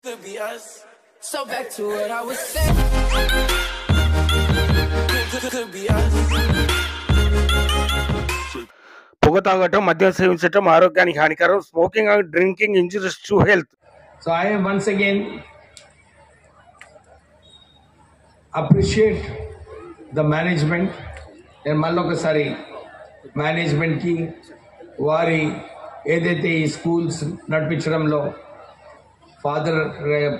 Could be us. So back to what I was saying. Could be us. పొగ తాగటం, మద్యం సేవించటం ఆరోగ్యానికి హానికరం. Smoking and drinking injuries to health. So I once again appreciate the management. నేను మళ్ళొకసారి మేనేజ్మెంట్కి వారి ఏదైతే ఈ స్కూల్స్ నడిపించడంలో ఫాదర్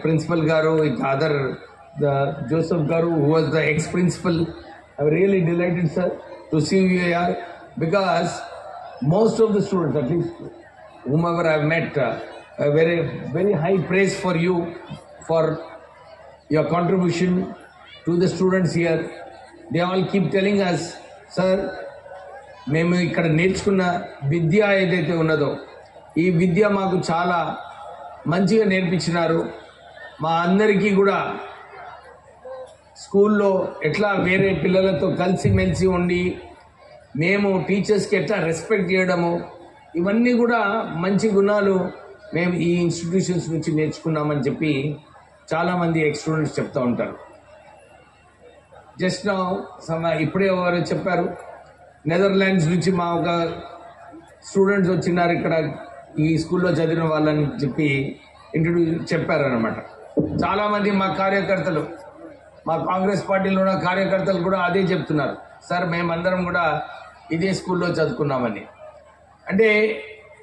ప్రిన్సిపల్ గారు, అదర్ జోసెఫ్ గారు who was the ex-principal, I'm really delighted, sir, to see you here, because most of the students, at least whomever I've met, very very high praise for you for your contribution to the students here. They all keep telling us, sir, మేము ఇక్కడ నేర్చుకున్న విద్య ఏదైతే ఉన్నదో ఈ విద్య మాకు చాలా మంచిగా నేర్పించినారు. మా అందరికీ కూడా స్కూల్లో ఎట్లా వేరే పిల్లలతో కలిసిమెలిసి ఉండి మేము టీచర్స్కి ఎట్లా రెస్పెక్ట్ చేయడము, ఇవన్నీ కూడా మంచి గుణాలు మేము ఈ ఇన్స్టిట్యూషన్స్ నుంచి నేర్చుకున్నామని చెప్పి చాలామంది ఎక్స్ స్టూడెంట్స్ చెప్తూ ఉంటారు. జస్ట్ ఇప్పుడే ఎవరు చెప్పారు, నెదర్లాండ్స్ నుంచి మా ఒక స్టూడెంట్స్ వచ్చినారు ఇక్కడ ఈ స్కూల్లో చదివిన వాళ్ళని చెప్పి చెప్పారనమాట. చాలామంది మా కార్యకర్తలు, మా కాంగ్రెస్ పార్టీలో ఉన్న కార్యకర్తలు కూడా అదే చెప్తున్నారు, సార్ మేమందరం కూడా ఇదే స్కూల్లో చదువుకున్నామని. అంటే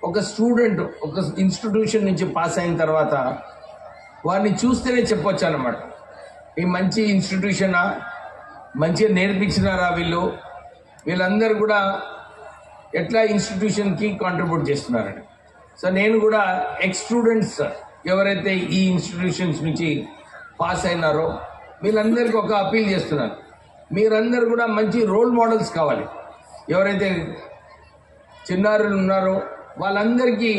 ఒక స్టూడెంట్ ఒక ఇన్స్టిట్యూషన్ నుంచి పాస్ అయిన తర్వాత వారిని చూస్తేనే చెప్పొచ్చు అనమాట, ఈ మంచి ఇన్స్టిట్యూషనా, మంచిగా నేర్పించినారా వీళ్ళందరూ కూడా ఎట్లా ఇన్స్టిట్యూషన్కి కాంట్రిబ్యూట్ చేస్తున్నారని. సో నేను కూడా ఎక్స్ స్టూడెంట్స్ ఎవరైతే ఈ ఇన్స్టిట్యూషన్స్ నుంచి పాస్ అయినారో వీళ్ళందరికీ ఒక అపీల్ చేస్తున్నాను, మీరందరూ కూడా మంచి రోల్ మోడల్స్ కావాలి. ఎవరైతే చిన్నారులు ఉన్నారో వాళ్ళందరికీ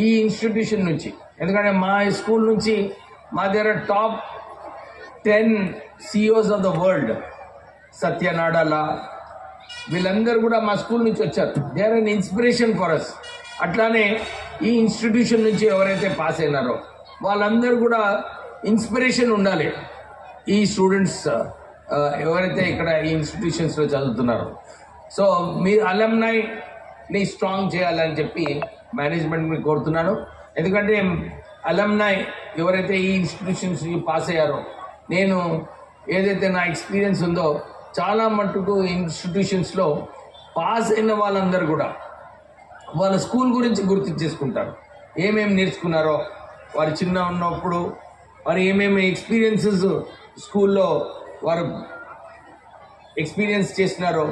ఈ ఇన్స్టిట్యూషన్ నుంచి, ఎందుకంటే మా స్కూల్ నుంచి మా దగ్గర top 10 CEOs of the world, Satya Nadella, వీళ్ళందరూ కూడా మా స్కూల్ నుంచి వచ్చారు. They are an inspiration for us. అట్లానే ఈ ఇన్స్టిట్యూషన్ నుంచి ఎవరైతే పాస్ అయినారో వాళ్ళందరూ కూడా ఇన్స్పిరేషన్ ఉండాలి ఈ స్టూడెంట్స్ ఎవరైతే ఇక్కడ ఈ ఇన్స్టిట్యూషన్స్లో చదువుతున్నారో. సో మీరు అలమ్నైని స్ట్రాంగ్ చేయాలని చెప్పి మేనేజ్మెంట్ని కోరుతున్నాను. ఎందుకంటే అలమ్నై ఎవరైతే ఈ ఇన్స్టిట్యూషన్స్ పాస్ అయ్యారో, నేను ఏదైతే నా ఎక్స్పీరియన్స్ ఉందో చాలా మట్టుకు ఇన్స్టిట్యూషన్స్లో పాస్ అయిన వాళ్ళందరూ కూడా వాళ్ళ స్కూల్ గురించి గుర్తు చేసుకుంటారు. ఏమేమి నేర్చుకున్నారో, వారు చిన్న ఉన్నప్పుడు వారు ఏమేమి ఎక్స్పీరియన్సెస్ స్కూల్లో వారు ఎక్స్పీరియన్స్ చేసినారో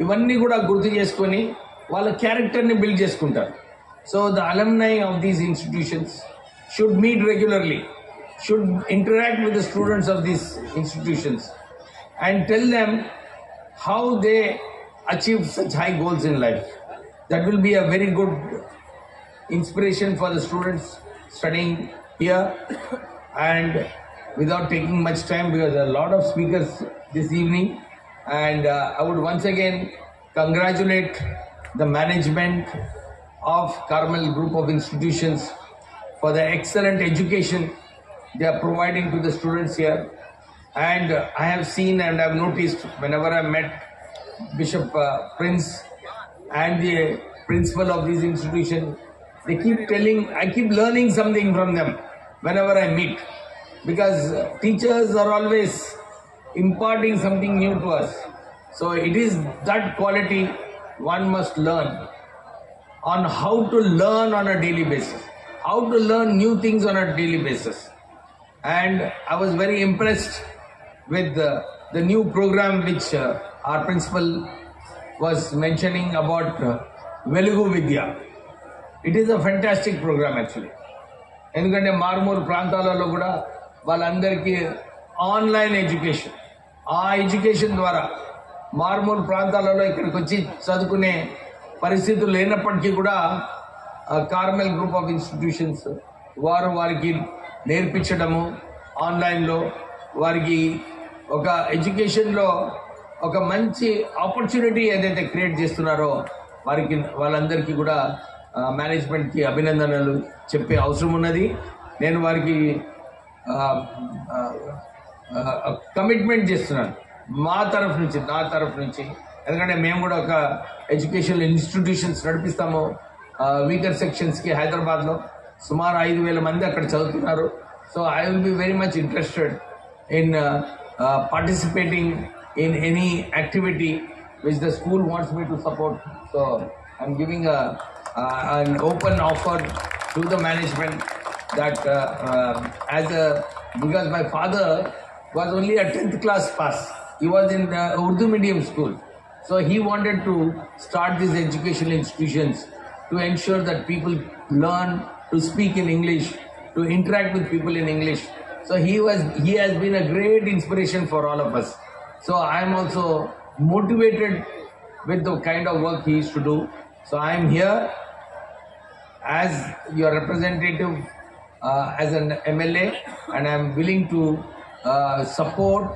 ఇవన్నీ కూడా గుర్తు చేసుకొని వాళ్ళ క్యారెక్టర్ని బిల్డ్ చేసుకుంటారు. So the alumni of these institutions should meet regularly, should interact with the students of these institutions and tell them how they achieve such high goals in life. That will be a very good inspiration for the students studying here. And without taking much time, because there are a lot of speakers this evening, and I would once again congratulate the management of Carmel Group of Institutions for the excellent education they are providing to the students here. And I have seen and I have noticed whenever I met Bishop Prince and the principal of this institution, they keep telling, I keep learning something from them whenever I meet, because teachers are always imparting something new to us. So it is that quality one must learn on how to learn on a daily basis, how to learn new things on a daily basis. And I was very impressed with the new program which our principal was mentioning about Velugu Vidya. It is a fantastic program actually. ఎందుకంటే మారుమూరు ప్రాంతాలలో కూడా వాళ్ళందరికీ online education, ఆ education ద్వారా మారుమూరు ప్రాంతాలలో ఇక్కడికి వచ్చి చదువుకునే పరిస్థితులు లేనప్పటికీ కూడా కార్మెల్ గ్రూప్ ఆఫ్ ఇన్స్టిట్యూషన్స్ వారికి నేర్పించడము, ఆన్లైన్లో వారికి ఒక ఎడ్యుకేషన్లో ఒక మంచి ఆపర్చునిటీ ఏదైతే క్రియేట్ చేస్తున్నారో వాళ్ళందరికీ కూడా మేనేజ్మెంట్కి అభినందనలు చెప్పే అవసరం ఉన్నది. నేను వారికి కమిట్మెంట్ చేస్తున్నాను నా తరఫు నుంచి ఎందుకంటే మేము కూడా ఒక ఎడ్యుకేషనల్ ఇన్స్టిట్యూషన్స్ నడిపిస్తాము వీకర్ సెక్షన్స్కి హైదరాబాద్లో సుమారు 5,000 మంది అక్కడ చదువుతున్నారు. So I will be very much interested in participating in any activity which the school wants me to support. So I'm giving an open offer to the management that because my father was only a 10th class pass. He was in Urdu medium school. So he wanted to start these educational institutions to ensure that people learn to speak in English, to interact with people in English. So he has been a great inspiration for all of us. So I am also motivated with the kind of work he used to do. So I am here as your representative, as an MLA, and I am willing to support,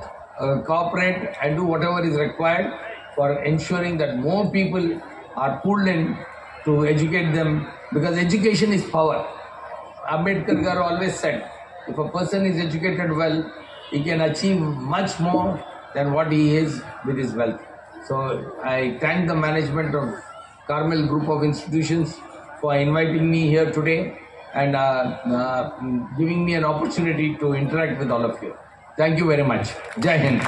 cooperate, and do whatever is required for ensuring that more people are pulled in to educate them, because education is power. Ambedkar Garu always said, if a person is educated well, he can achieve much more than what he is with his wealth. So I thank the management of Carmel Group of Institutions for inviting me here today and giving me an opportunity to interact with all of you. Thank you very much. Jai Hind.